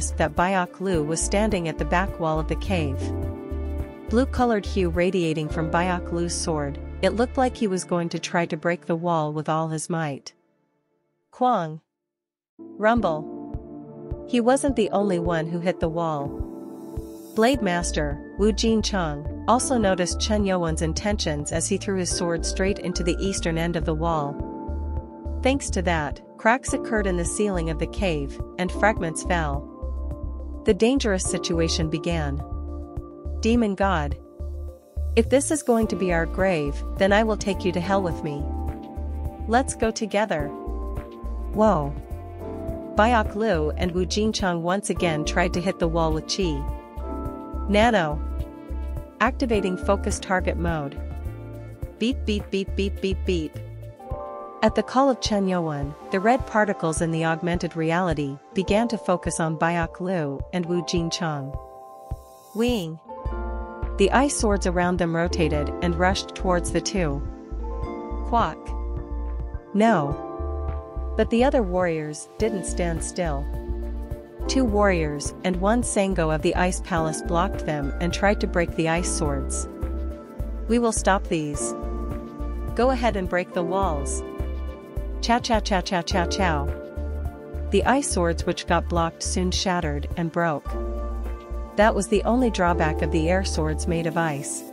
noticed that Byok Lu was standing at the back wall of the cave. Blue-colored hue radiating from Byok Lu's sword, it looked like he was going to try to break the wall with all his might. Quang! Rumble! He wasn't the only one who hit the wall. Blade Master, Wu Jincheng, also noticed Chen Youwen's intentions as he threw his sword straight into the eastern end of the wall. Thanks to that, cracks occurred in the ceiling of the cave, and fragments fell. The dangerous situation began. Demon God. If this is going to be our grave, then I will take you to hell with me. Let's go together. Whoa. Byok Lu and Wu Jincheng once again tried to hit the wall with Qi. Nano. Activating focus target mode. Beep beep beep beep beep beep. At the call of Chen Youwen, the red particles in the augmented reality began to focus on Byok Lu and Wu Jincheng. Wing. The ice swords around them rotated and rushed towards the two. Quack. No. But the other warriors didn't stand still. 2 warriors and 1 Sango of the Ice Palace blocked them and tried to break the ice swords. "We will stop these. Go ahead and break the walls." Chow chow chow chow chow chow. The ice swords which got blocked soon shattered and broke. That was the only drawback of the air swords made of ice.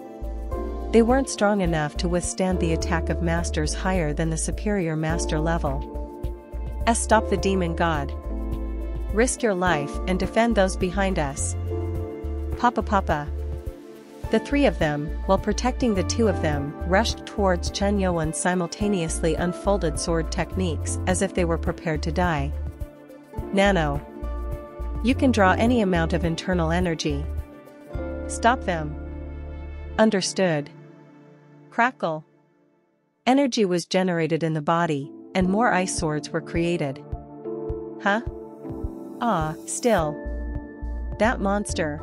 They weren't strong enough to withstand the attack of masters higher than the superior master level. Stop the demon god. Risk your life and defend those behind us. Papa Papa. The 3 of them, while protecting the 2 of them, rushed towards Chen Yuan, simultaneously unfolded sword techniques as if they were prepared to die. Nano. You can draw any amount of internal energy. Stop them. Understood. Crackle. Energy was generated in the body, and more ice swords were created. Huh? Still. That monster.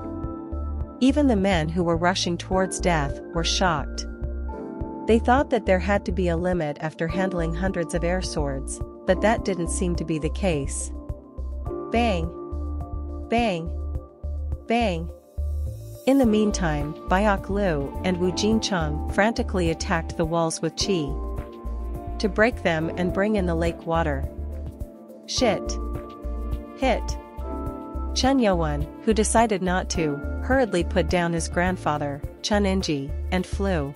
Even the men who were rushing towards death were shocked. They thought that there had to be a limit after handling hundreds of air swords, but that didn't seem to be the case. Bang! Bang! Bang! In the meantime, Biak Lu and Wu Jincheng frantically attacked the walls with qi to break them and bring in the lake water. Shit! Hit! Chen Yuan, who decided not to, hurriedly put down his grandfather, Chen Inji, and flew.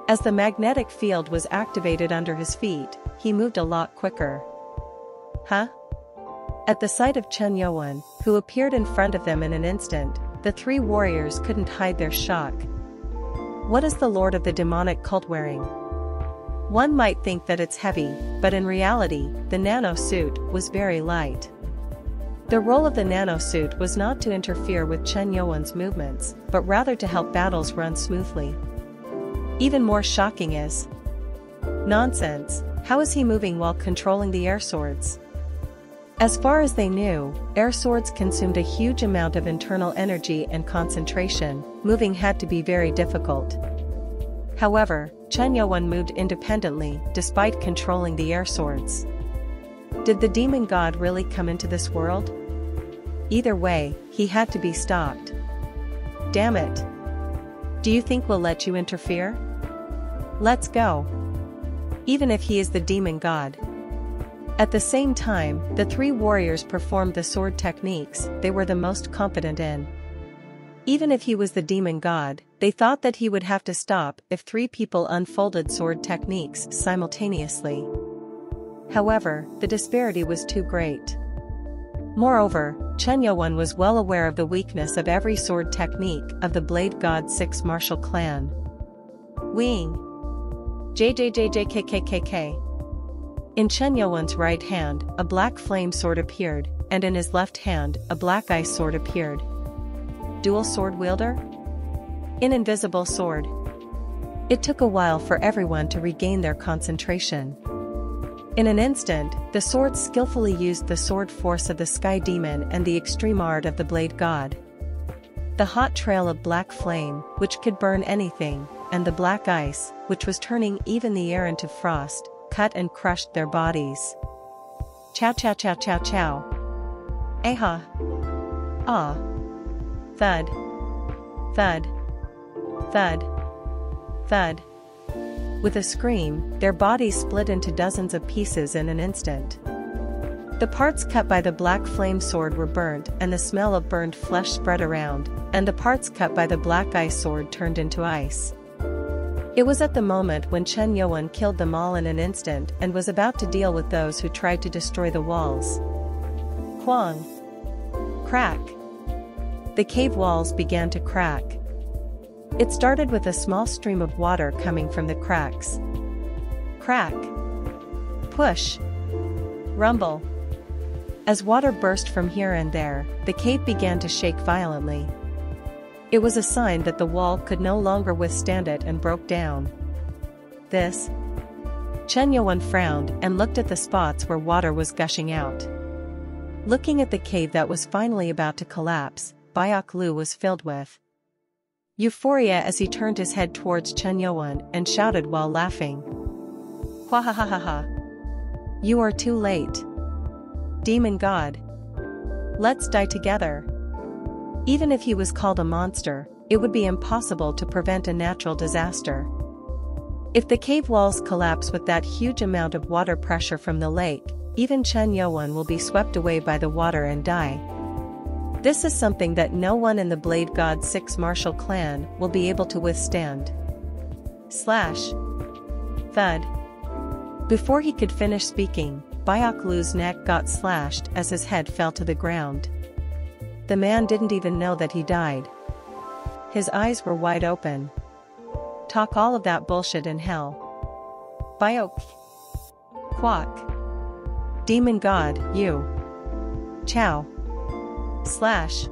As the magnetic field was activated under his feet, he moved a lot quicker. Huh? At the sight of Chen Yuan, who appeared in front of them in an instant, the 3 warriors couldn't hide their shock. What is the Lord of the demonic cult wearing? One might think that it's heavy, but in reality, the nano suit was very light. The role of the nano suit was not to interfere with Chen Yuan's movements, but rather to help battles run smoothly. Even more shocking is... Nonsense, how is he moving while controlling the air swords? As far as they knew, air swords consumed a huge amount of internal energy and concentration. Moving had to be very difficult. However, Chen Yuan moved independently, despite controlling the air swords. Did the demon god really come into this world? Either way, he had to be stopped. Damn it! Do you think we'll let you interfere? Let's go. Even if he is the demon god. At the same time, the 3 warriors performed the sword techniques they were the most competent in. Even if he was the demon god, they thought that he would have to stop if 3 people unfolded sword techniques simultaneously. However, the disparity was too great. Moreover, Chen Yuan was well aware of the weakness of every sword technique of the Blade God 6 martial clan. Wing. JJJJKKKK. In Chen Yuan's right hand, a black flame sword appeared, and in his left hand, a black ice sword appeared. Dual sword wielder? An invisible sword. It took a while for everyone to regain their concentration. In an instant, the swords skillfully used the sword force of the Sky Demon and the extreme art of the Blade God. The hot trail of black flame, which could burn anything, and the black ice, which was turning even the air into frost, cut and crushed their bodies. Chow chow chow chow chow. Aha. Ah. Thud. Thud. Thud. Thud. With a scream, their bodies split into dozens of pieces in an instant. The parts cut by the black flame sword were burnt and the smell of burned flesh spread around, and the parts cut by the black ice sword turned into ice. It was at the moment when Chen Yuan killed them all in an instant and was about to deal with those who tried to destroy the walls. Quang. Crack. The cave walls began to crack. It started with a small stream of water coming from the cracks. Crack. Push. Rumble. As water burst from here and there, the cave began to shake violently. It was a sign that the wall could no longer withstand it and broke down. This? Chen Yuan frowned and looked at the spots where water was gushing out. Looking at the cave that was finally about to collapse, Biak Lu was filled with euphoria as he turned his head towards Chen Yuan and shouted while laughing. Hwahahaha. You are too late. Demon God. Let's die together. Even if he was called a monster, it would be impossible to prevent a natural disaster. If the cave walls collapse with that huge amount of water pressure from the lake, even Chen Youan will be swept away by the water and die. This is something that no one in the Blade God 6 martial clan will be able to withstand. Slash. Thud. Before he could finish speaking, Biak Lu's neck got slashed as his head fell to the ground. The man didn't even know that he died. His eyes were wide open. Talk all of that bullshit in hell. Biok. Quack. Demon God, you. Chow. Slash.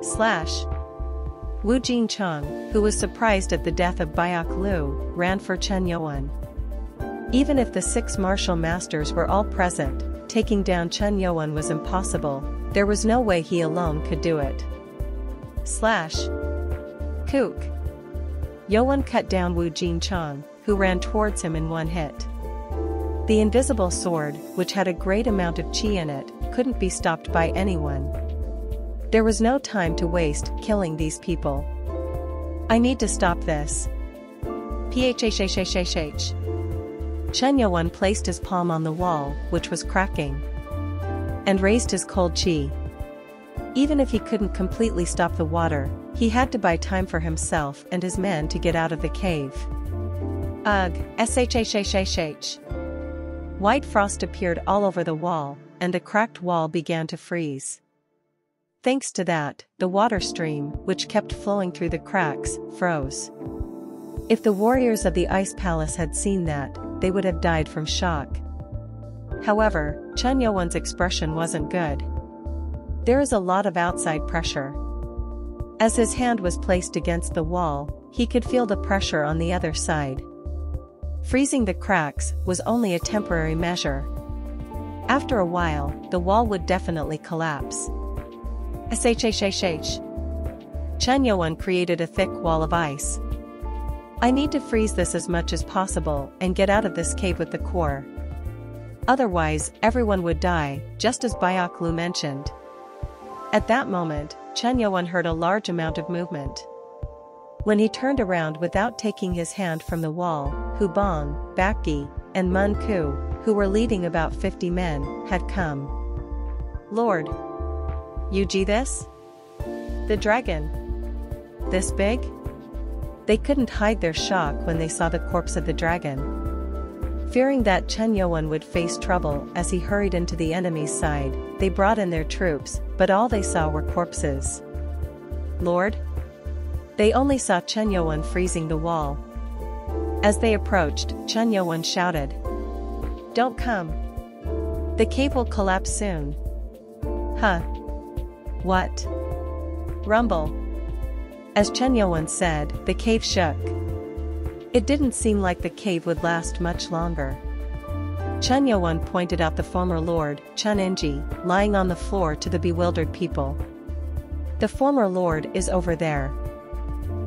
Slash. Wu Jincheng, who was surprised at the death of Biak Lu, ran for Chen Youan. Even if the 6 martial masters were all present, taking down Chen Youan was impossible. There was no way he alone could do it. Slash. Kook. Youan cut down Wu Jincheng, who ran towards him in one hit. The invisible sword, which had a great amount of chi in it, couldn't be stopped by anyone. There was no time to waste killing these people. I need to stop this. Phhhhhhh. Chen Youan placed his palm on the wall, which was cracking, and raised his cold chi. Even if he couldn't completely stop the water, he had to buy time for himself and his men to get out of the cave. Ugh, shhhhhh. White frost appeared all over the wall, and the cracked wall began to freeze. Thanks to that, the water stream, which kept flowing through the cracks, froze. If the warriors of the Ice Palace had seen that, they would have died from shock. However, Chen Youan's expression wasn't good. There is a lot of outside pressure. As his hand was placed against the wall, he could feel the pressure on the other side. Freezing the cracks was only a temporary measure. After a while, the wall would definitely collapse. Shhhhh. Chen Youan created a thick wall of ice. I need to freeze this as much as possible and get out of this cave with the core. Otherwise, everyone would die, just as Biak Lu mentioned. At that moment, Chen Youan heard a large amount of movement. When he turned around without taking his hand from the wall, Hu Bang, Baki, and Mun Ku, who were leading about 50 men, had come. Lord. You see this? The dragon. This big? They couldn't hide their shock when they saw the corpse of the dragon. Fearing that Chen Youan would face trouble as he hurried into the enemy's side, they brought in their troops, but all they saw were corpses. Lord? They only saw Chen Youan freezing the wall. As they approached, Chen Youan shouted, "Don't come. The cave will collapse soon." Huh? What? Rumble. As Chen Youan said, the cave shook. It didn't seem like the cave would last much longer. Chen Youan pointed out the former Lord, Chen Enji, lying on the floor to the bewildered people. The former Lord is over there.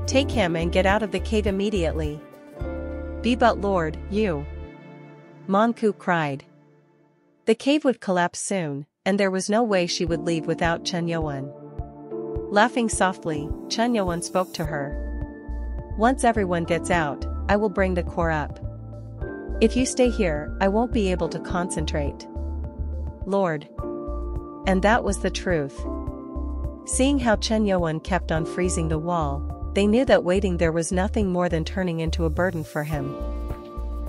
Take him and get out of the cave immediately. Be but Lord, you. Monku cried. The cave would collapse soon, and there was no way she would leave without Chen Youan. Laughing softly, Chen Youan spoke to her. Once everyone gets out, I will bring the core up. If you stay here, I won't be able to concentrate. Lord. And that was the truth. Seeing how Chen Youan kept on freezing the wall, they knew that waiting there was nothing more than turning into a burden for him.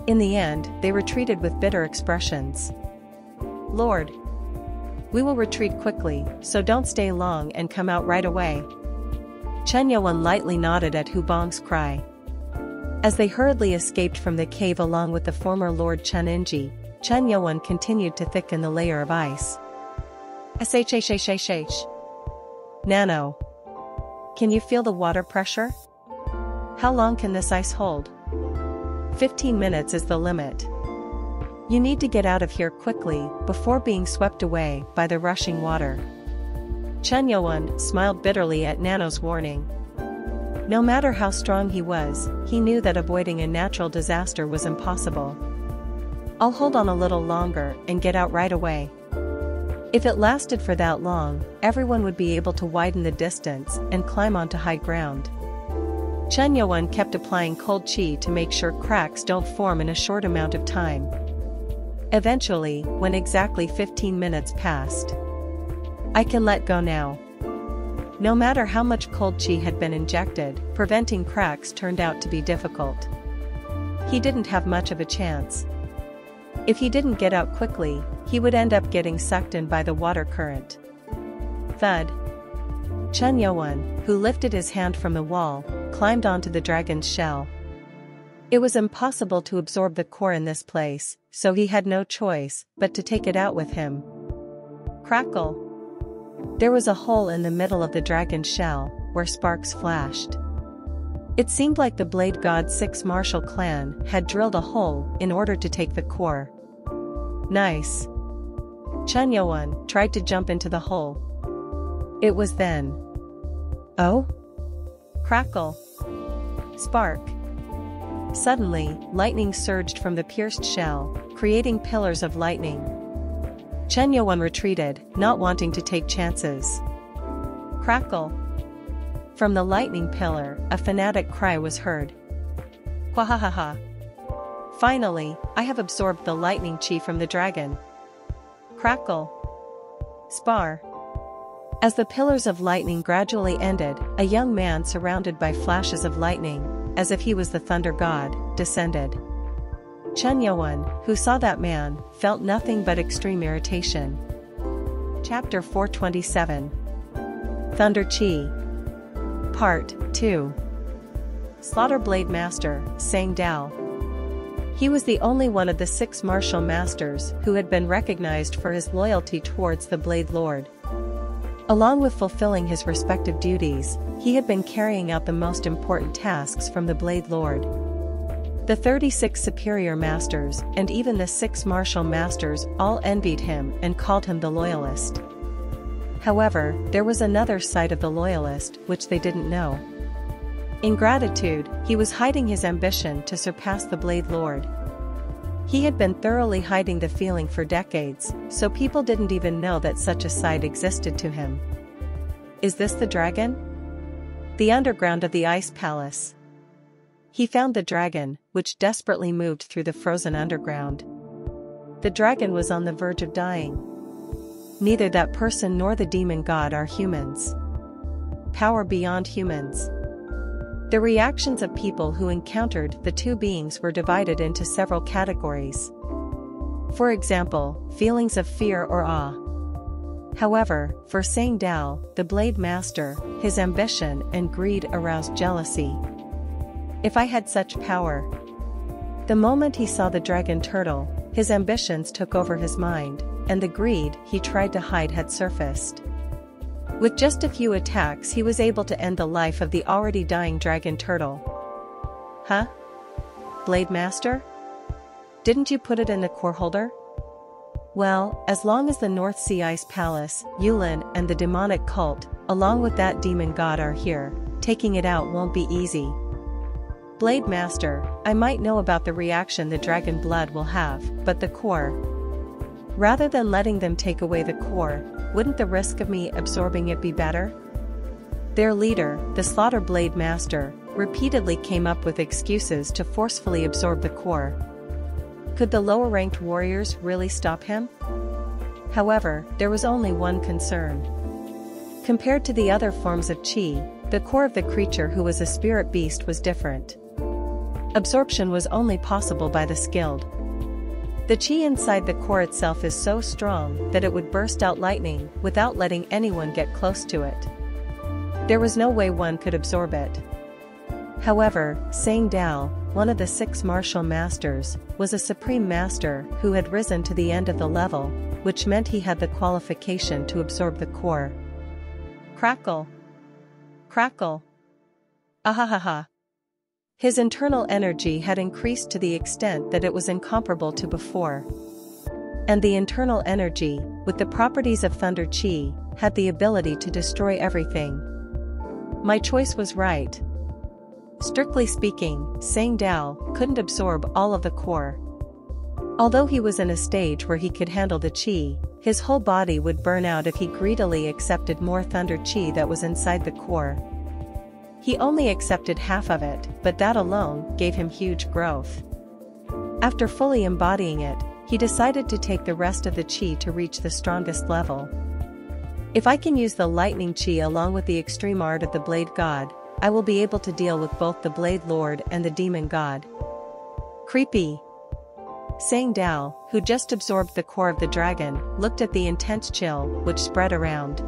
In the end, they retreated with bitter expressions. Lord. We will retreat quickly, so don't stay long and come out right away. Chen Youan lightly nodded at Hu Bang's cry. As they hurriedly escaped from the cave along with the former Lord Chen Enji, Chen Youan continued to thicken the layer of ice. Shhhhh. Nano. Can you feel the water pressure? How long can this ice hold? 15 minutes is the limit. You need to get out of here quickly before being swept away by the rushing water. Chen Youan smiled bitterly at Nano's warning. No matter how strong he was, he knew that avoiding a natural disaster was impossible. I'll hold on a little longer and get out right away. If it lasted for that long, everyone would be able to widen the distance and climb onto high ground. Chen Yuan kept applying cold qi to make sure cracks don't form in a short amount of time. Eventually, when exactly 15 minutes passed, I can let go now. No matter how much cold qi had been injected, preventing cracks turned out to be difficult. He didn't have much of a chance. If he didn't get out quickly, he would end up getting sucked in by the water current. Thud. Chen Yuan, who lifted his hand from the wall, climbed onto the dragon's shell. It was impossible to absorb the core in this place, so he had no choice but to take it out with him. Crackle. There was a hole in the middle of the dragon's shell, where sparks flashed. It seemed like the Blade God's 6 martial clan had drilled a hole in order to take the core. Nice. Chen Yuan tried to jump into the hole. It was then. Oh? Crackle. Spark. Suddenly, lightning surged from the pierced shell, creating pillars of lightning. Chen Yuan retreated, not wanting to take chances. Crackle. From the lightning pillar, a fanatic cry was heard. Wahahaha. Finally, I have absorbed the lightning chi from the dragon. Crackle. Spar. As the pillars of lightning gradually ended, a young man surrounded by flashes of lightning, as if he was the thunder god, descended. Chen Yuan, who saw that man, felt nothing but extreme irritation. Chapter 427. Thunder Chi. Part 2. Slaughter Blade Master, Sang Dao. He was the only one of the 6 martial masters who had been recognized for his loyalty towards the Blade Lord. Along with fulfilling his respective duties, he had been carrying out the most important tasks from the Blade Lord. The 36 superior masters, and even the 6 martial masters, all envied him and called him the loyalist. However, there was another side of the loyalist which they didn't know. In gratitude, he was hiding his ambition to surpass the Blade Lord. He had been thoroughly hiding the feeling for decades, so people didn't even know that such a side existed to him. Is this the dragon? The underground of the Ice Palace. He found the dragon, which desperately moved through the frozen underground. The dragon was on the verge of dying. Neither that person nor the demon god are humans. Power beyond humans. The reactions of people who encountered the two beings were divided into several categories. For example, feelings of fear or awe. However, for Sang Dao, the Blade Master, his ambition and greed aroused jealousy. If I had such power. The moment he saw the dragon turtle, his ambitions took over his mind, and the greed he tried to hide had surfaced. With just a few attacks he was able to end the life of the already dying dragon turtle. Huh? Blade Master? Didn't you put it in the core holder? Well, as long as the North Sea Ice Palace, Yulin and the demonic cult, along with that demon god are here, taking it out won't be easy. Blade Master, I might know about the reaction the dragon blood will have, but the core. Rather than letting them take away the core, wouldn't the risk of me absorbing it be better? Their leader, the Slaughter Blade Master, repeatedly came up with excuses to forcefully absorb the core. Could the lower-ranked warriors really stop him? However, there was only one concern. Compared to the other forms of Qi, the core of the creature who was a spirit beast was different. Absorption was only possible by the skilled. The Qi inside the core itself is so strong that it would burst out lightning without letting anyone get close to it. There was no way one could absorb it. However, Sang Dao, one of the 6 martial masters, was a supreme master who had risen to the end of the level, which meant he had the qualification to absorb the core. Crackle. Crackle. Ahahaha. His internal energy had increased to the extent that it was incomparable to before. And the internal energy, with the properties of Thunder Chi, had the ability to destroy everything. My choice was right. Strictly speaking, Sang Dao couldn't absorb all of the core. Although he was in a stage where he could handle the chi, his whole body would burn out if he greedily accepted more thunder chi that was inside the core. He only accepted half of it, but that alone gave him huge growth. After fully embodying it, he decided to take the rest of the chi to reach the strongest level. If I can use the lightning chi along with the extreme art of the blade god, I will be able to deal with both the blade lord and the demon god. Creepy. Sang Dao, who just absorbed the core of the dragon, looked at the intense chill which spread around.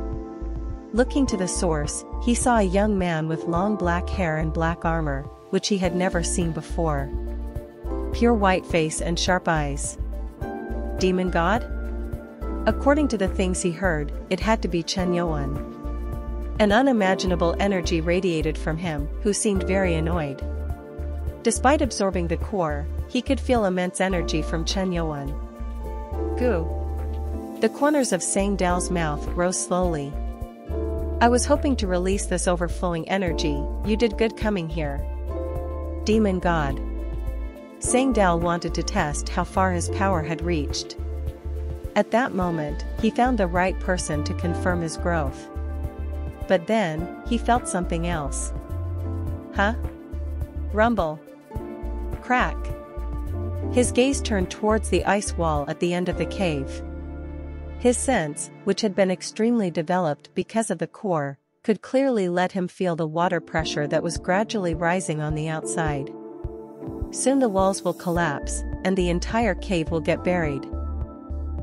Looking to the source, he saw a young man with long black hair and black armor, which he had never seen before. Pure white face and sharp eyes. Demon god? According to the things he heard, it had to be Chen Yuan. An unimaginable energy radiated from him, who seemed very annoyed. Despite absorbing the core, he could feel immense energy from Chen Yuan. Goo. The corners of Sang Dao's mouth rose slowly. I was hoping to release this overflowing energy, you did good coming here. Demon god. Sang Dao wanted to test how far his power had reached. At that moment, he found the right person to confirm his growth. But then, he felt something else. Huh? Rumble. Crack. His gaze turned towards the ice wall at the end of the cave. His sense, which had been extremely developed because of the core, could clearly let him feel the water pressure that was gradually rising on the outside. Soon the walls will collapse, and the entire cave will get buried.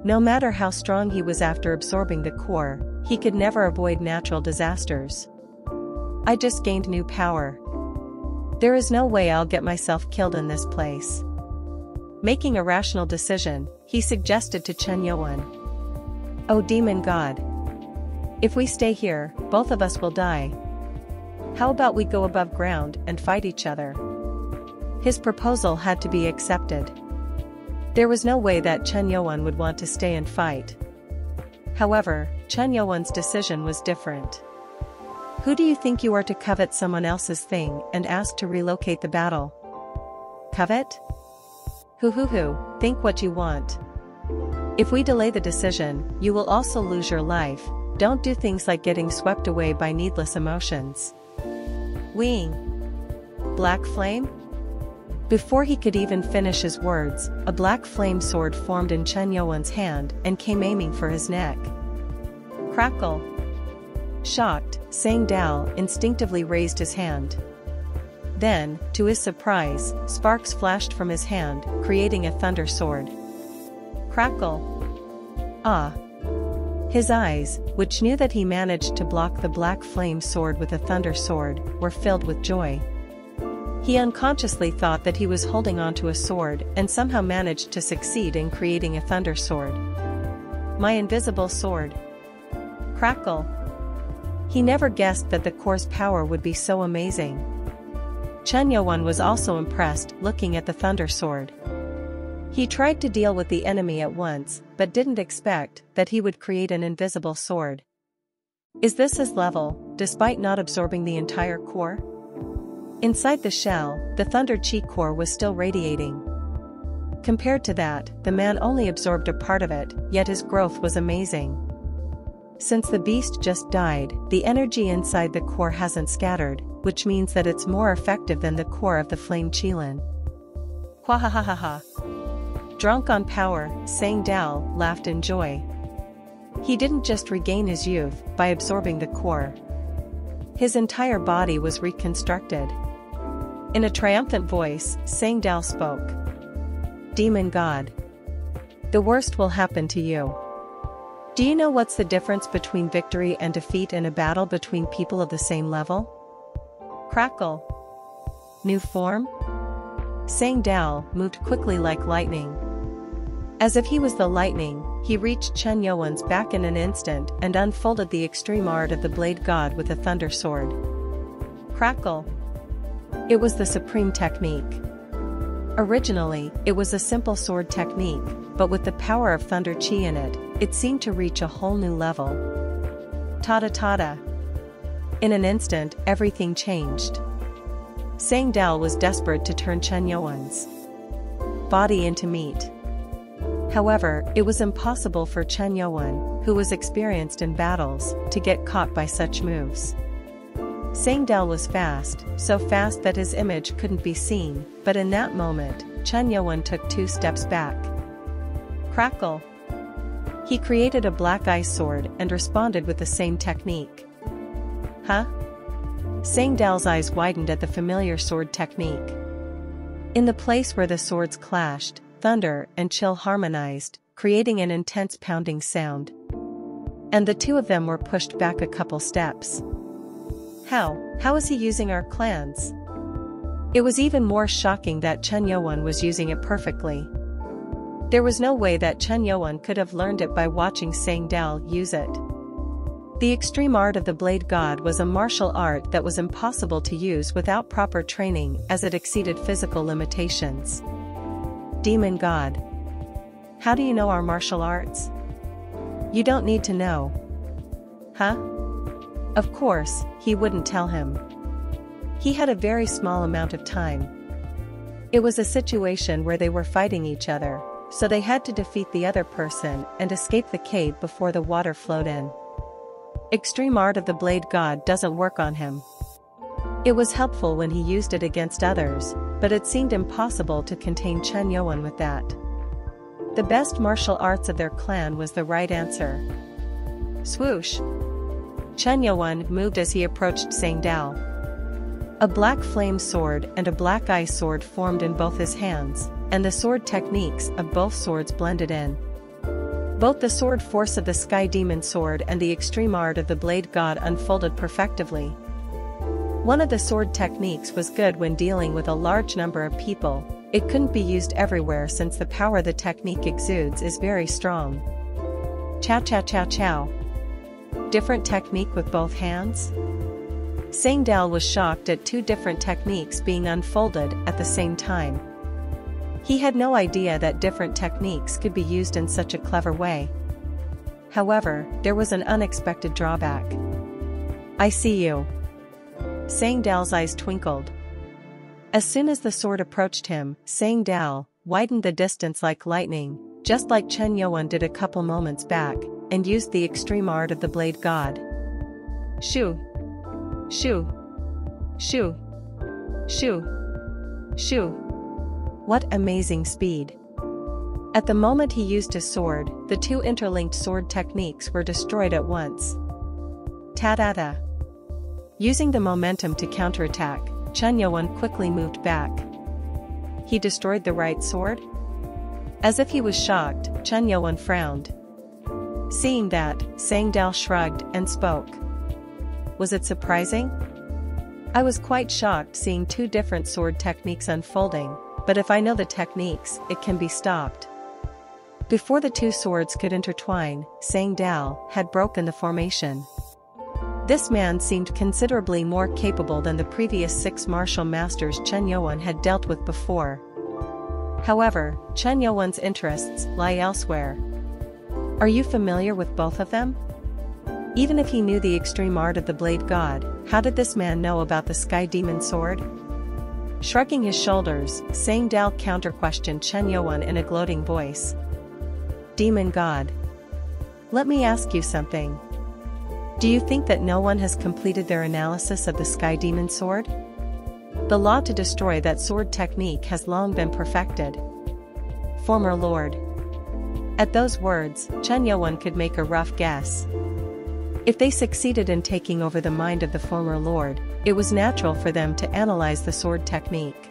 No matter how strong he was after absorbing the core, he could never avoid natural disasters. I just gained new power. There is no way I'll get myself killed in this place. Making a rational decision, he suggested to Chen Yuan. Oh demon god. If we stay here, both of us will die. How about we go above ground and fight each other? His proposal had to be accepted. There was no way that Chen Yuan would want to stay and fight. However, Chen Yuan's decision was different. Who do you think you are to covet someone else's thing and ask to relocate the battle? Covet? Hoo, think what you want. If we delay the decision, you will also lose your life. Don't do things like getting swept away by needless emotions. Wing. Black flame? Before he could even finish his words, a black flame sword formed in Chen Yuan's hand and came aiming for his neck. Crackle. Shocked, Sang Dao instinctively raised his hand. Then, to his surprise, sparks flashed from his hand, creating a thunder sword. Crackle. Ah. His eyes, which knew that he managed to block the black flame sword with a thunder sword, were filled with joy. He unconsciously thought that he was holding onto a sword and somehow managed to succeed in creating a thunder sword. My invisible sword. Crackle. He never guessed that the core's power would be so amazing. Chen Yuan was also impressed, looking at the thunder sword. He tried to deal with the enemy at once, but didn't expect that he would create an invisible sword. Is this his level, despite not absorbing the entire core? Inside the shell, the Thunder Chi core was still radiating. Compared to that, the man only absorbed a part of it, yet his growth was amazing. Since the beast just died, the energy inside the core hasn't scattered, which means that it's more effective than the core of the flame Qilin. Hwahahaha. Drunk on power, Sang Dao laughed in joy. He didn't just regain his youth by absorbing the core. His entire body was reconstructed. In a triumphant voice, Sang Dao spoke. Demon God. The worst will happen to you. Do you know what's the difference between victory and defeat in a battle between people of the same level? Crackle. New form? Sang Dao moved quickly like lightning. As if he was the lightning, he reached Chen Yuan's back in an instant and unfolded the extreme art of the blade god with a thunder sword. Crackle. It was the supreme technique. Originally, it was a simple sword technique, but with the power of Thunder Chi in it, it seemed to reach a whole new level. Tada. In an instant, everything changed. Sang Dao was desperate to turn Chen Yuan's body into meat. However, it was impossible for Chen Yuan, who was experienced in battles, to get caught by such moves. Sang Dao was fast, so fast that his image couldn't be seen, but in that moment, Chen Yuan took 2 steps back. Crackle! He created a black ice sword and responded with the same technique. Huh? Sang Dao's eyes widened at the familiar sword technique. In the place where the swords clashed, thunder and chill harmonized, creating an intense pounding sound. And the two of them were pushed back a couple steps. How is he using our clans? It was even more shocking that Chen Yuan was using it perfectly. There was no way that Chen Yuan could have learned it by watching Sang Dao use it. The extreme art of the Blade God was a martial art that was impossible to use without proper training, as it exceeded physical limitations. Demon God. How do you know our martial arts? You don't need to know. Huh? Of course, he wouldn't tell him. He had a very small amount of time. It was a situation where they were fighting each other, so they had to defeat the other person and escape the cave before the water flowed in. Extreme art of the Blade God doesn't work on him. It was helpful when he used it against others, but it seemed impossible to contain Chen Yuan with that. The best martial arts of their clan was the right answer. Swoosh! Chen Yuan moved as he approached Sang Dao. A black flame sword and a black ice sword formed in both his hands, and the sword techniques of both swords blended in. Both the sword force of the Sky Demon Sword and the extreme art of the Blade God unfolded perfectively. One of the sword techniques was good when dealing with a large number of people. It couldn't be used everywhere since the power the technique exudes is very strong. Chow chow chow chow. Different technique with both hands? Sang Dao was shocked at 2 different techniques being unfolded at the same time. He had no idea that different techniques could be used in such a clever way. However, there was an unexpected drawback. I see you. Sang Dao's eyes twinkled. As soon as the sword approached him, Sang Dao widened the distance like lightning, just like Chen Yuan did a couple moments back, and used the extreme art of the Blade God. Shoo! Shoo! Shoo! Shoo! Shoo! What amazing speed! At the moment he used his sword, the 2 interlinked sword techniques were destroyed at once. Ta-da-da! Using the momentum to counterattack, Chen Yuan quickly moved back. He destroyed the right sword? As if he was shocked, Chen Yuan frowned. Seeing that, Sang Dao shrugged and spoke. Was it surprising? I was quite shocked seeing 2 different sword techniques unfolding, but if I know the techniques, it can be stopped. Before the 2 swords could intertwine, Sang Dao had broken the formation. This man seemed considerably more capable than the previous 6 martial masters Chen Yuan had dealt with before. However, Chen Yuan's interests lie elsewhere. Are you familiar with both of them? Even if he knew the extreme art of the Blade God, how did this man know about the Sky Demon Sword? Shrugging his shoulders, Sang Dao counter-questioned Chen Yuan in a gloating voice. Demon God. Let me ask you something. Do you think that no one has completed their analysis of the Sky Demon Sword? The law to destroy that sword technique has long been perfected. Former Lord. At those words, Chen Yuan could make a rough guess. If they succeeded in taking over the mind of the former lord, it was natural for them to analyze the sword technique.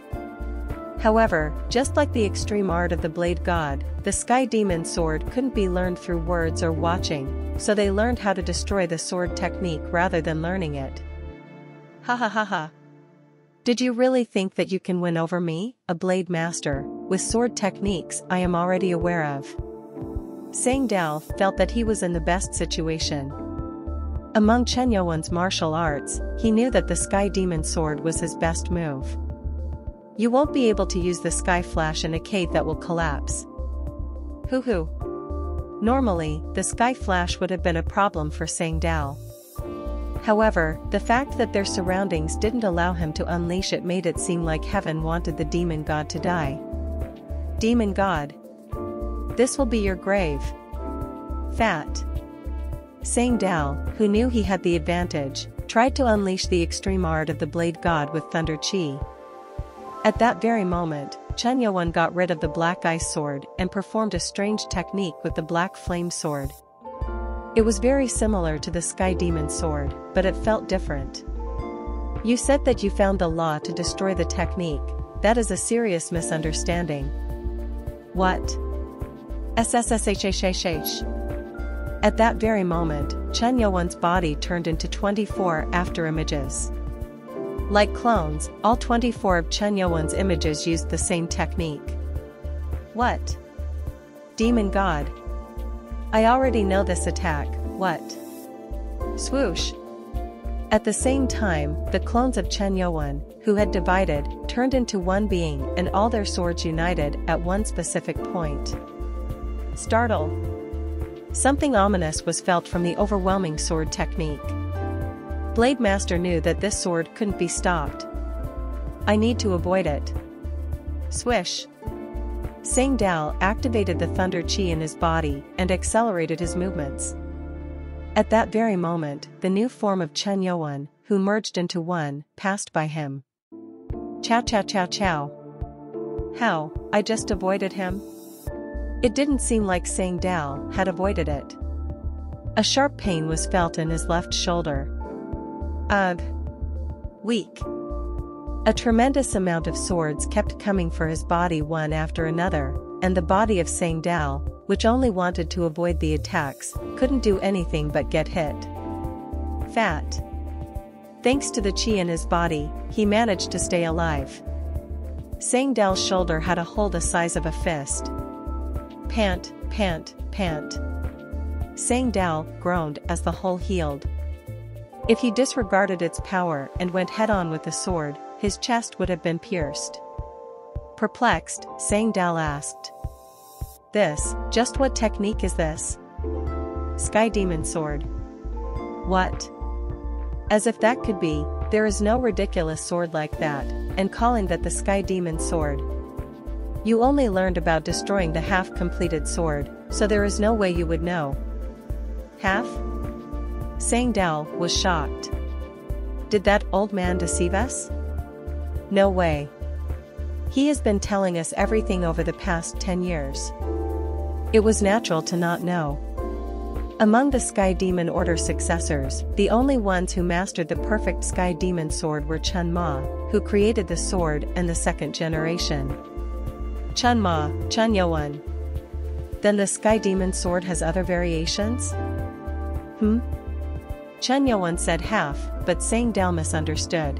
However, just like the extreme art of the Blade God, the Sky Demon Sword couldn't be learned through words or watching, so they learned how to destroy the sword technique rather than learning it. Ha ha ha ha. Did you really think that you can win over me, a blade master, with sword techniques I am already aware of? Sang Dao felt that he was in the best situation. Among Chen Yuan's martial arts, he knew that the Sky Demon Sword was his best move. You won't be able to use the Sky Flash in a cave that will collapse. Hoo-hoo. Normally, the Sky Flash would have been a problem for Sang Dao. However, the fact that their surroundings didn't allow him to unleash it made it seem like heaven wanted the Demon God to die. Demon God. This will be your grave. Fat. Sang Dao, who knew he had the advantage, tried to unleash the extreme art of the blade god with Thunder Chi. At that very moment, Chen Yuan got rid of the black ice sword and performed a strange technique with the black flame sword. It was very similar to the Sky Demon sword, but it felt different. You said that you found the law to destroy the technique. That is a serious misunderstanding. What? SSSHHHH. At that very moment, Chen Yuan's body turned into 24 after images. Like clones, all 24 of Chen Yuan's images used the same technique. What? Demon God. I already know this attack. What? Swoosh. At the same time, the clones of Chen Yuan, who had divided, turned into one being and all their swords united at one specific point. Startle. Something ominous was felt from the overwhelming sword technique. Blade Master knew that this sword couldn't be stopped. I need to avoid it. Swish. Sang Dao activated the Thunder Chi in his body and accelerated his movements. At that very moment, the new form of Chen Yuan, who merged into one, passed by him. Chow chow chow chow. How? I just avoided him? It didn't seem like Sang Dao had avoided it. A sharp pain was felt in his left shoulder. Ugh. Weak. A tremendous amount of swords kept coming for his body one after another, and the body of Sang Dao, which only wanted to avoid the attacks, couldn't do anything but get hit. Fat. Thanks to the chi in his body, he managed to stay alive. Sang Dao's shoulder had a hole the size of a fist. Pant, pant, pant. Sang Dao groaned as the hole healed. If he disregarded its power and went head-on with the sword, his chest would have been pierced. Perplexed, Sang Dao asked. Just what technique is this? Sky Demon Sword. What? As if that could be, there is no ridiculous sword like that, and calling that the Sky Demon Sword. You only learned about destroying the half-completed sword, so there is no way you would know. Half? Sang Dao was shocked. Did that old man deceive us? No way. He has been telling us everything over the past 10 years. It was natural to not know. Among the Sky Demon Order successors, the only ones who mastered the perfect Sky Demon Sword were Chen Ma, who created the sword, and the second generation. Chen Ma, Chen Yuan. Then the Sky Demon Sword has other variations? Chen Yuan said half, but Sang Dao misunderstood.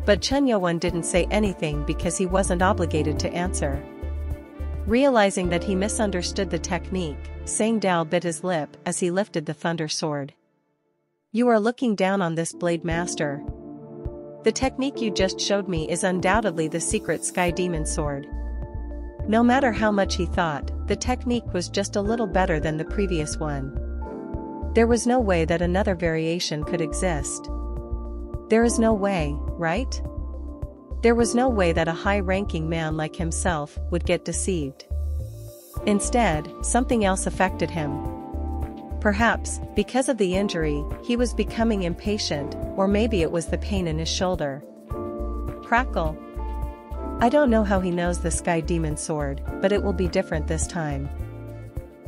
But Chen Yuan didn't say anything because he wasn't obligated to answer. Realizing that he misunderstood the technique, Sang Dao bit his lip as he lifted the Thunder Sword. You are looking down on this Blade Master. The technique you just showed me is undoubtedly the secret Sky Demon Sword. No matter how much he thought, the technique was just a little better than the previous one. There was no way that another variation could exist. There is no way, right? There was no way that a high-ranking man like himself would get deceived. Instead, something else affected him. Perhaps, because of the injury, he was becoming impatient, or maybe it was the pain in his shoulder. Crackle. I don't know how he knows the Sky Demon Sword, but it will be different this time.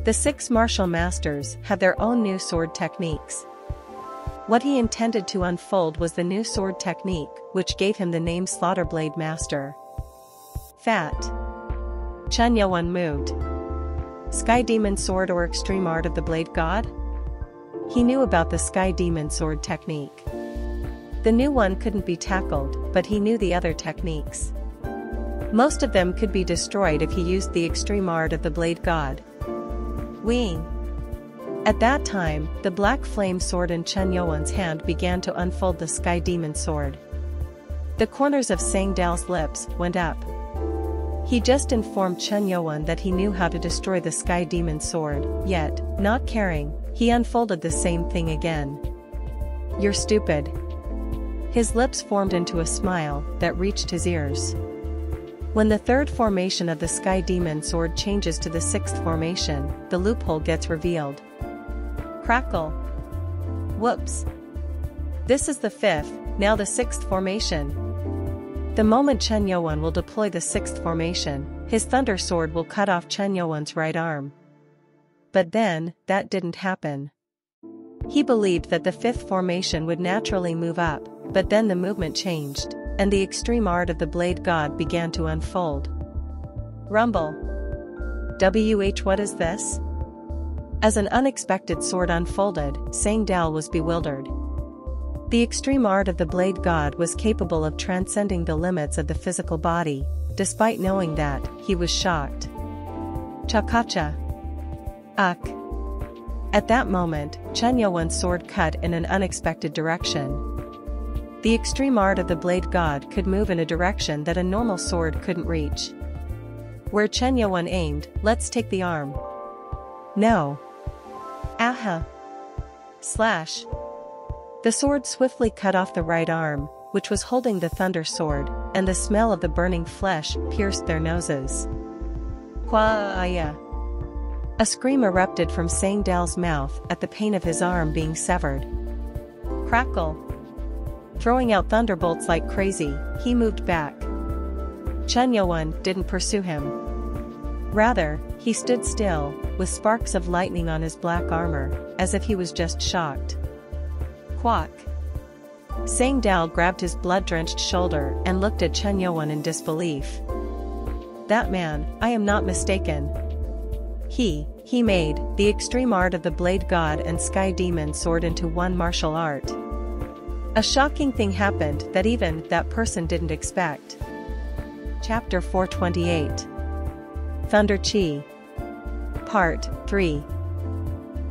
The 6 martial masters had their own new sword techniques. What he intended to unfold was the new sword technique, which gave him the name Slaughter Blade Master. Fat. Chen Yuan moved. Sky Demon Sword or Extreme Art of the Blade God? He knew about the Sky Demon Sword technique. The new one couldn't be tackled, but he knew the other techniques. Most of them could be destroyed if he used the Extreme Art of the Blade God. Wing. At that time, the black flame sword in Chen Yuan's hand began to unfold the Sky Demon Sword. The corners of Sang Dao's lips went up. He just informed Chen Yuan that he knew how to destroy the Sky Demon Sword, yet, not caring, he unfolded the same thing again. You're stupid. His lips formed into a smile that reached his ears. When the third formation of the Sky Demon sword changes to the sixth formation, the loophole gets revealed. Crackle! Whoops! This is the fifth, now the sixth formation. The moment Chen Yuan will deploy the sixth formation, his thunder sword will cut off Chen Yuan's right arm. But then, that didn't happen. He believed that the fifth formation would naturally move up, but then the movement changed, and the extreme art of the Blade God began to unfold. Rumble. What is this? As an unexpected sword unfolded, Sang Dao was bewildered. The extreme art of the Blade God was capable of transcending the limits of the physical body. Despite knowing that, he was shocked. Chakacha. Uk. At that moment, Chen Yuan's sword cut in an unexpected direction. The extreme art of the Blade God could move in a direction that a normal sword couldn't reach. Where Chen Yuan aimed, let's take the arm. No. Aha. Slash. The sword swiftly cut off the right arm, which was holding the thunder sword, and the smell of the burning flesh pierced their noses. Kwa-aya. A scream erupted from Sang Dao's mouth at the pain of his arm being severed. Crackle. Throwing out thunderbolts like crazy, he moved back. Chen Yuan didn't pursue him. Rather, he stood still, with sparks of lightning on his black armor, as if he was just shocked. Quack. Sang Dao grabbed his blood-drenched shoulder and looked at Chen Yuan in disbelief. That man, I am not mistaken. He made the extreme art of the Blade God and Sky Demon sword into one martial art. A shocking thing happened that even that person didn't expect. Chapter 428. Thunder Chi. Part 3.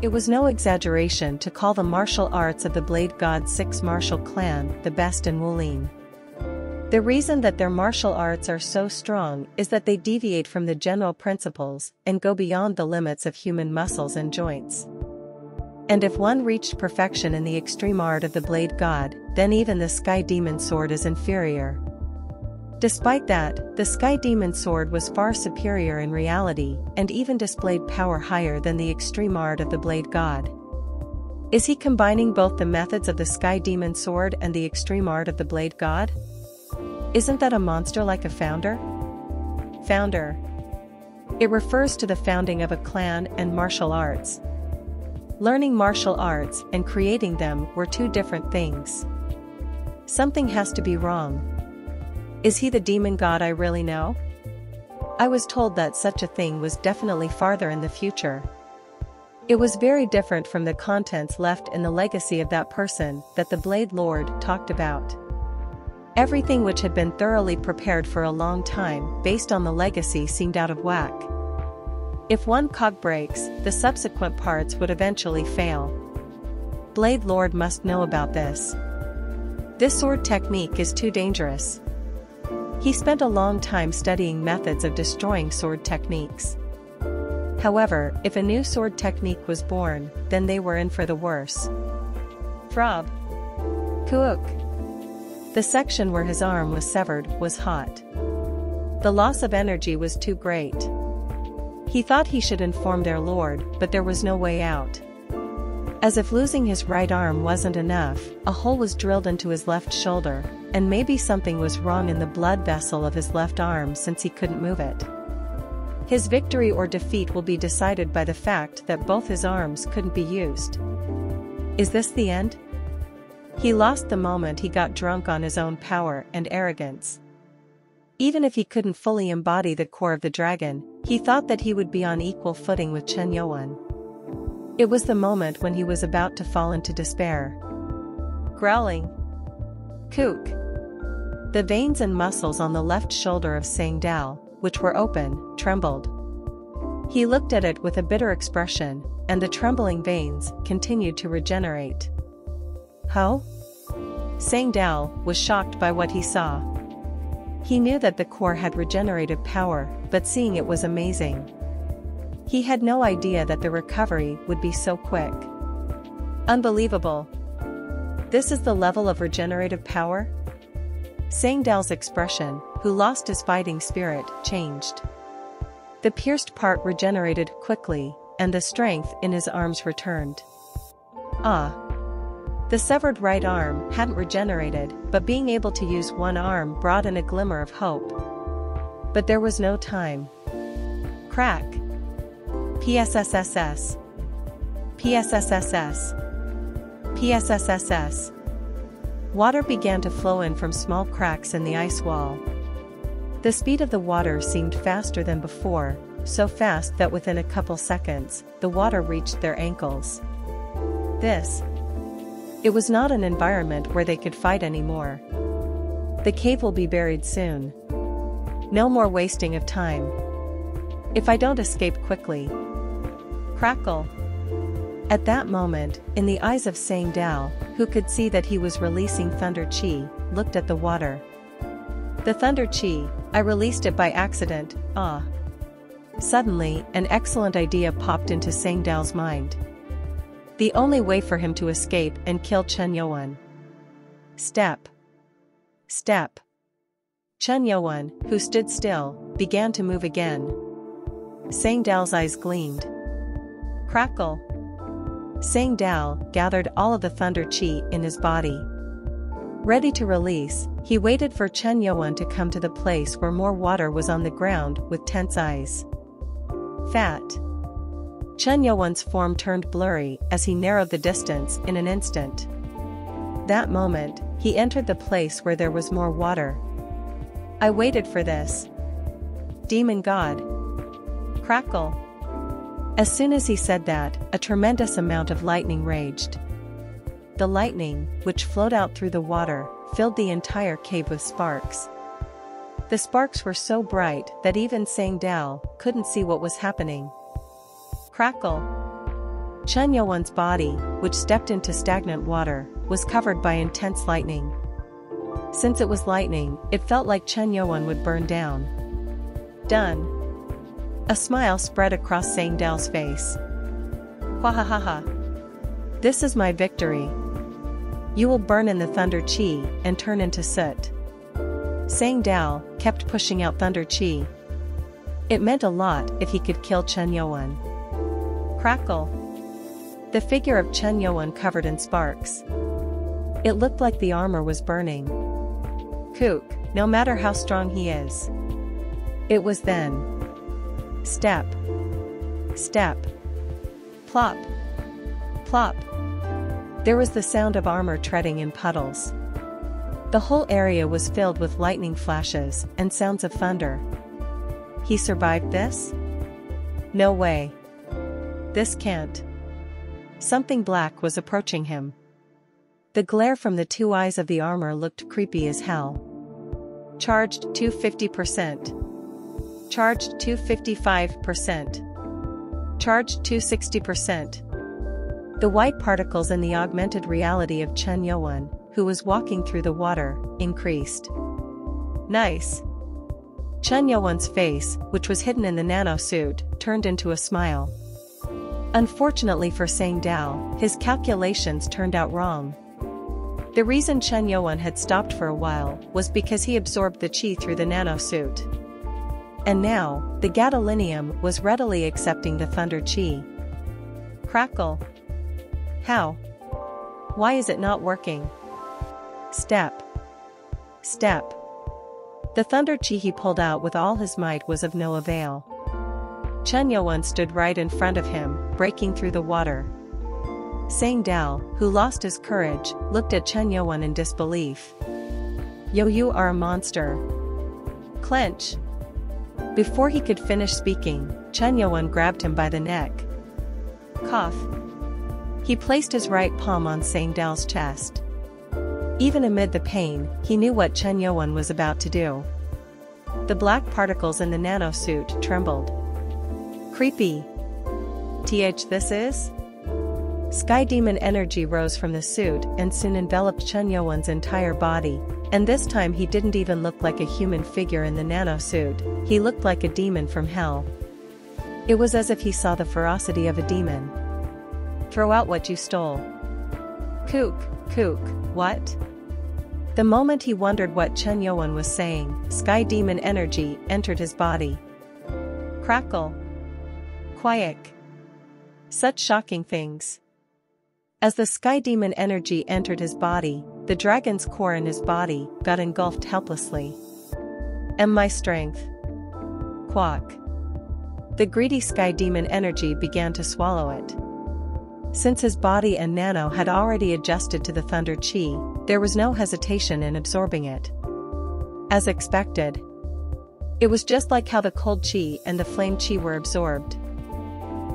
It was no exaggeration to call the martial arts of the Blade God's six martial clan the best in Wulin. The reason that their martial arts are so strong is that they deviate from the general principles and go beyond the limits of human muscles and joints. And if one reached perfection in the extreme art of the Blade God, then even the Sky Demon sword is inferior. Despite that, the Sky Demon sword was far superior in reality, and even displayed power higher than the extreme art of the Blade God. Is he combining both the methods of the Sky Demon sword and the extreme art of the Blade God? Isn't that a monster like a founder? Founder. It refers to the founding of a clan and martial arts. Learning martial arts and creating them were two different things. Something has to be wrong. Is he the demon god I really know? I was told that such a thing was definitely farther in the future. It was very different from the contents left in the legacy of that person that the Blade Lord talked about. Everything which had been thoroughly prepared for a long time based on the legacy seemed out of whack. If one cog breaks, the subsequent parts would eventually fail. Blade Lord must know about this. This sword technique is too dangerous. He spent a long time studying methods of destroying sword techniques. However, if a new sword technique was born, then they were in for the worse. Throb. Kuuk. The section where his arm was severed was hot. The loss of energy was too great. He thought he should inform their lord, but there was no way out. As if losing his right arm wasn't enough, a hole was drilled into his left shoulder, and maybe something was wrong in the blood vessel of his left arm since he couldn't move it. His victory or defeat will be decided by the fact that both his arms couldn't be used. Is this the end? He lost the moment he got drunk on his own power and arrogance. Even if he couldn't fully embody the core of the dragon, he thought that he would be on equal footing with Chen Yuan. It was the moment when he was about to fall into despair. Growling. Kook. The veins and muscles on the left shoulder of Sang Dao, which were open, trembled. He looked at it with a bitter expression, and the trembling veins continued to regenerate. Ho? Sang Dao was shocked by what he saw. He knew that the core had regenerative power, but seeing it was amazing. He had no idea that the recovery would be so quick. Unbelievable. This is the level of regenerative power? Sangdal's expression, who lost his fighting spirit, changed. The pierced part regenerated quickly, and the strength in his arms returned. Ah! The severed right arm hadn't regenerated, but being able to use one arm brought in a glimmer of hope. But there was no time. Crack! PSSSS. PSSSS. PSSSS. Water began to flow in from small cracks in the ice wall. The speed of the water seemed faster than before, so fast that within a couple seconds, the water reached their ankles. It was not an environment where they could fight anymore. The cave will be buried soon. No more wasting of time. If I don't escape quickly. Crackle. At that moment, in the eyes of Sangdal, who could see that he was releasing Thunder Chi, looked at the water. The Thunder Chi, I released it by accident, ah. Suddenly, an excellent idea popped into Sangdal's mind. The only way for him to escape and kill Chen Yuan. Step. Step. Chen Yuan, who stood still, began to move again. Sangdal's eyes gleamed. Crackle. Sangdal gathered all of the Thunder Chi in his body. Ready to release, he waited for Chen Yuan to come to the place where more water was on the ground with tense eyes. Fat. Chen Yuan's form turned blurry as he narrowed the distance in an instant. That moment, he entered the place where there was more water. I waited for this. Demon God. Crackle. As soon as he said that, a tremendous amount of lightning raged. The lightning, which flowed out through the water, filled the entire cave with sparks. The sparks were so bright that even Sangdal couldn't see what was happening. Crackle. Chen Yuan's body, which stepped into stagnant water, was covered by intense lightning. Since it was lightning, it felt like Chen Yuan would burn down. Done. A smile spread across Sangdal's face. Wahahaha. This is my victory. You will burn in the Thunder Chi and turn into soot. Sangdal kept pushing out Thunder Chi. It meant a lot if he could kill Chen Yuan. Crackle. The figure of Chen Yuan covered in sparks. It looked like the armor was burning. Kook, no matter how strong he is. It was then. Step. Step. Plop. Plop. There was the sound of armor treading in puddles. The whole area was filled with lightning flashes and sounds of thunder. He survived this? No way. This can't. Something black was approaching him. The glare from the two eyes of the armor looked creepy as hell. Charged to 50%. Charged to 55%. Charged to 60%. The white particles in the augmented reality of Chen Yuan, who was walking through the water, increased. Nice. Chen Yuan's face, which was hidden in the nano suit, turned into a smile. Unfortunately for Sangdal, his calculations turned out wrong. The reason Chen Yuan had stopped for a while was because he absorbed the chi through the nano suit. And now, the gadolinium was readily accepting the Thunder Chi. Crackle. How? Why is it not working? Step. Step. The Thunder Chi he pulled out with all his might was of no avail. Chen Yuan stood right in front of him, breaking through the water. Sangdal, who lost his courage, looked at Chen Yuan in disbelief. Yo, you are a monster. Clench. Before he could finish speaking, Chen Yuan grabbed him by the neck. Cough. He placed his right palm on Sangdal's chest. Even amid the pain, he knew what Chen Yuan was about to do. The black particles in the nano suit trembled. Creepy. This is? Sky demon energy rose from the suit and soon enveloped Chen Yuan's entire body, and this time he didn't even look like a human figure in the nano suit, he looked like a demon from hell. It was as if he saw the ferocity of a demon. Throw out what you stole. Kook, kook, what? the moment he wondered what Chen Yuan was saying, sky demon energy entered his body. Crackle. Quiet. Such shocking things. As the sky demon energy entered his body, the dragon's core in his body got engulfed helplessly. And my strength. Quack. The greedy sky demon energy began to swallow it. Since his body and Nano had already adjusted to the thunder chi, there was no hesitation in absorbing it. As expected. It was just like how the cold chi and the flame chi were absorbed.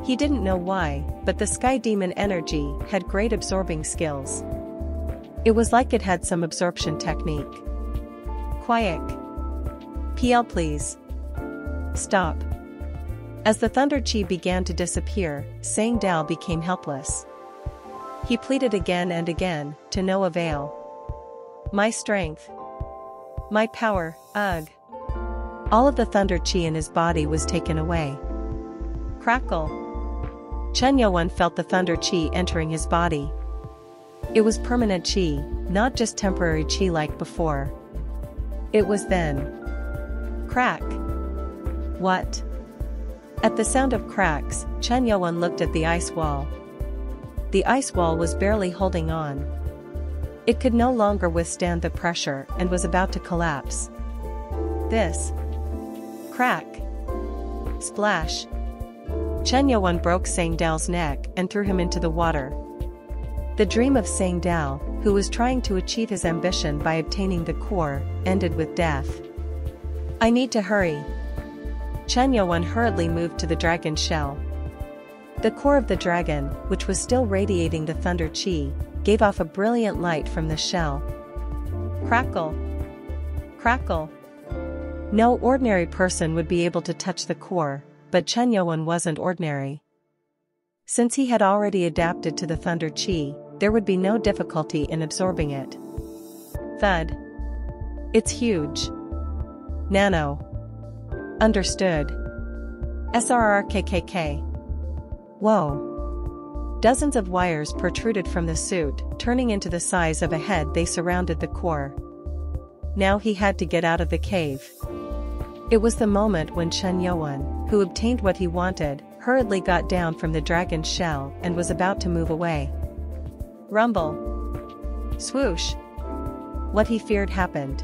He didn't know why, but the sky demon energy had great absorbing skills. It was like it had some absorption technique. Quiet. PL please. Stop. As the thunder chi began to disappear, Sang Dao became helpless. He pleaded again and again, to no avail. My strength. My power, ugh. All of the thunder chi in his body was taken away. Crackle. Chen Yuan felt the thunder chi entering his body. It was permanent chi, not just temporary chi like before. It was then. Crack. What? At the sound of cracks, Chen Yuan looked at the ice wall. The ice wall was barely holding on. It could no longer withstand the pressure and was about to collapse. This. Crack. Splash. Chen Yuan broke Sang Dao's neck and threw him into the water. The dream of Sang Dao, who was trying to achieve his ambition by obtaining the core, ended with death. I need to hurry. Chen Yuan hurriedly moved to the dragon shell. The core of the dragon, which was still radiating the thunder chi, gave off a brilliant light from the shell. Crackle. Crackle. No ordinary person would be able to touch the core, but Chen Yuan wasn't ordinary. Since he had already adapted to the thunder chi, there would be no difficulty in absorbing it. Thud. It's huge. Nano. Understood. SRRKKK. Whoa. Dozens of wires protruded from the suit, turning into the size of a head. They surrounded the core. Now he had to get out of the cave. It was the moment when Chen Yuan, who obtained what he wanted, hurriedly got down from the dragon's shell and was about to move away. Rumble. Swoosh. What he feared happened.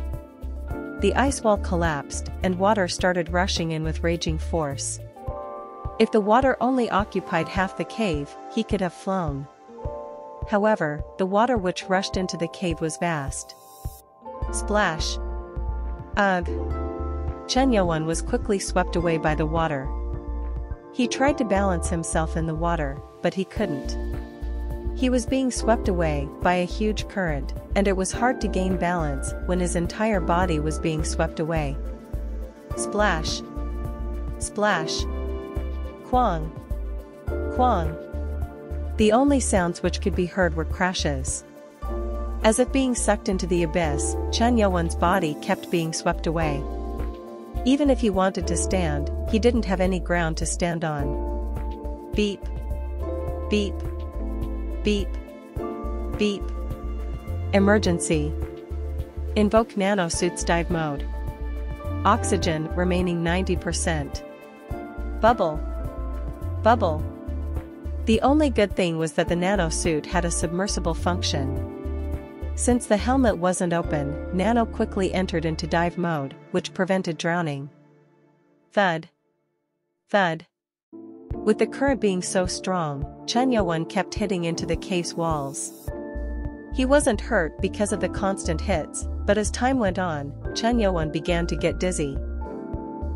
The ice wall collapsed, and water started rushing in with raging force. If the water only occupied half the cave, he could have flown. However, the water which rushed into the cave was vast. Splash. Ugh. Chen Yuan was quickly swept away by the water. He tried to balance himself in the water, but he couldn't. He was being swept away by a huge current, and it was hard to gain balance when his entire body was being swept away. Splash. Splash. Quang. Quang. The only sounds which could be heard were crashes. As if being sucked into the abyss, Chen Yuan's body kept being swept away. Even if he wanted to stand, he didn't have any ground to stand on. Beep. Beep. Beep. Beep. Emergency. Invoke Nano suit's dive mode. Oxygen remaining 90%. Bubble. Bubble. The only good thing was that the Nano suit had a submersible function. Since the helmet wasn't open, Nano quickly entered into dive mode, which prevented drowning. Thud. Thud. With the current being so strong, Chen Yuan kept hitting into the cave's walls. He wasn't hurt because of the constant hits, but as time went on, Chen Yuan began to get dizzy.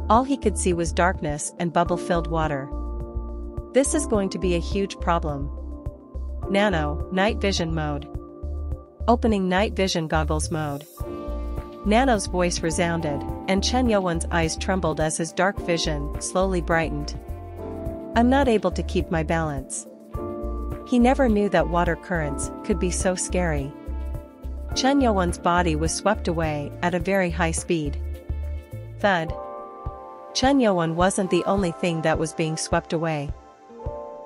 All he could see was darkness and bubble-filled water. This is going to be a huge problem. Nano, night vision mode. Opening night vision goggles mode. Nano's voice resounded, and Chen Yuan's eyes trembled as his dark vision slowly brightened. I'm not able to keep my balance. He never knew that water currents could be so scary. Chen Yuan's body was swept away at a very high speed. Thud. Chen Yuan wasn't the only thing that was being swept away.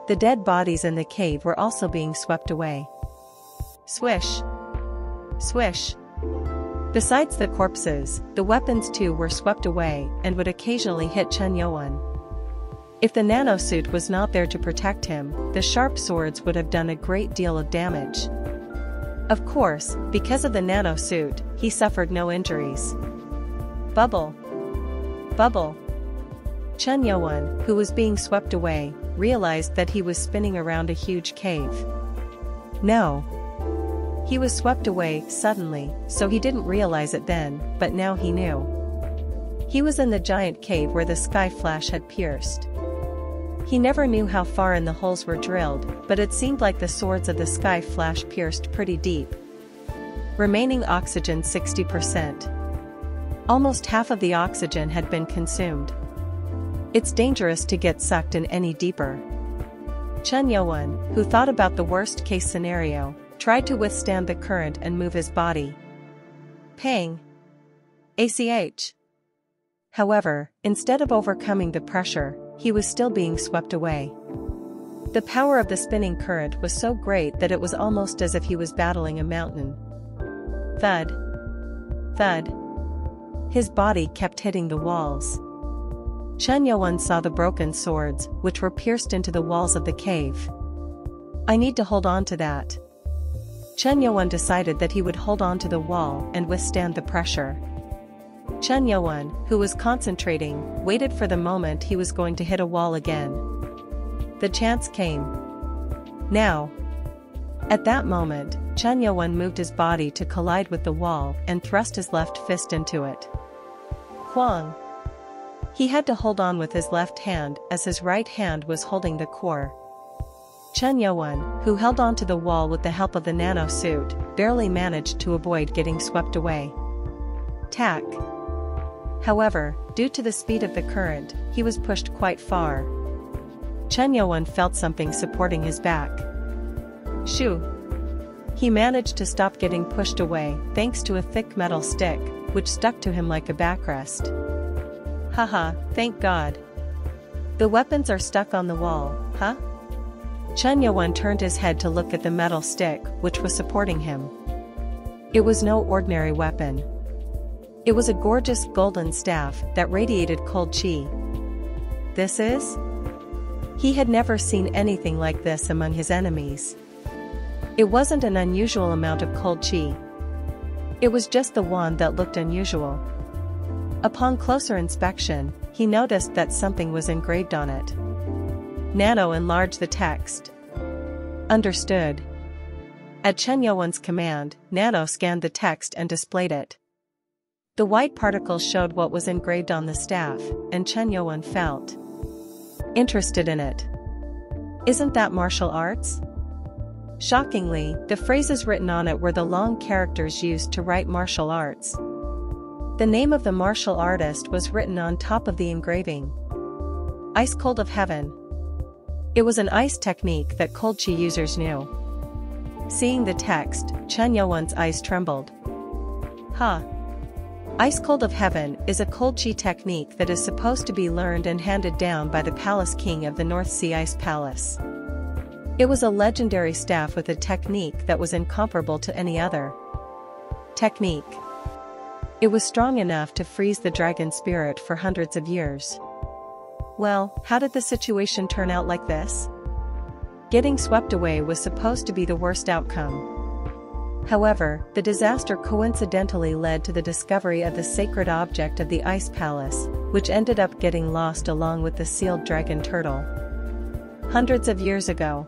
The dead bodies in the cave were also being swept away. Swish. Swish. Besides the corpses, the weapons too were swept away and would occasionally hit Chen Yuan. If the nanosuit was not there to protect him, the sharp swords would have done a great deal of damage. Of course, because of the nanosuit, he suffered no injuries. Bubble! Bubble! Chen Yuan, who was being swept away, realized that he was spinning around a huge cave. No! He was swept away suddenly, so he didn't realize it then, but now he knew. He was in the giant cave where the sky flash had pierced. He never knew how far in the holes were drilled, but it seemed like the swords of the sky flash pierced pretty deep. Remaining oxygen 60%. Almost half of the oxygen had been consumed. It's dangerous to get sucked in any deeper. Chen Yuan, who thought about the worst-case scenario, tried to withstand the current and move his body. Pang! ACH! However, instead of overcoming the pressure, he was still being swept away. The power of the spinning current was so great that it was almost as if he was battling a mountain. Thud! Thud! His body kept hitting the walls. Chen Yuan saw the broken swords, which were pierced into the walls of the cave. I need to hold on to that. Chen Yuan decided that he would hold on to the wall and withstand the pressure. Chen Yuan, who was concentrating, waited for the moment he was going to hit a wall again. The chance came. Now! At that moment, Chen Yuan moved his body to collide with the wall and thrust his left fist into it. Huang! He had to hold on with his left hand as his right hand was holding the core. Chen Yuan, who held onto the wall with the help of the nanosuit, barely managed to avoid getting swept away. Tack! However, due to the speed of the current, he was pushed quite far. Chen Yuan felt something supporting his back. Shoo! He managed to stop getting pushed away thanks to a thick metal stick, which stuck to him like a backrest. Haha, thank God. The weapons are stuck on the wall, huh? Chen Yuan turned his head to look at the metal stick, which was supporting him. It was no ordinary weapon. It was a gorgeous golden staff that radiated cold chi. This is? He had never seen anything like this among his enemies. It wasn't an unusual amount of cold chi. It was just the wand that looked unusual. Upon closer inspection, he noticed that something was engraved on it. Nano enlarged the text. Understood. At Chen Yuan's command, Nano scanned the text and displayed it. The white particles showed what was engraved on the staff, and Chen Yuan felt interested in it. Isn't that martial arts? Shockingly, the phrases written on it were the long characters used to write martial arts. The name of the martial artist was written on top of the engraving. Ice Cold of Heaven. It was an ice technique that cold chi users knew. Seeing the text, Chen Yuan's eyes trembled. Huh. Ice Cold of Heaven is a cold chi technique that is supposed to be learned and handed down by the Palace King of the North Sea Ice Palace. It was a legendary staff with a technique that was incomparable to any other technique. It was strong enough to freeze the dragon spirit for hundreds of years. Well, how did the situation turn out like this? Getting swept away was supposed to be the worst outcome. However, the disaster coincidentally led to the discovery of the sacred object of the Ice Palace, which ended up getting lost along with the sealed dragon turtle. Hundreds of years ago.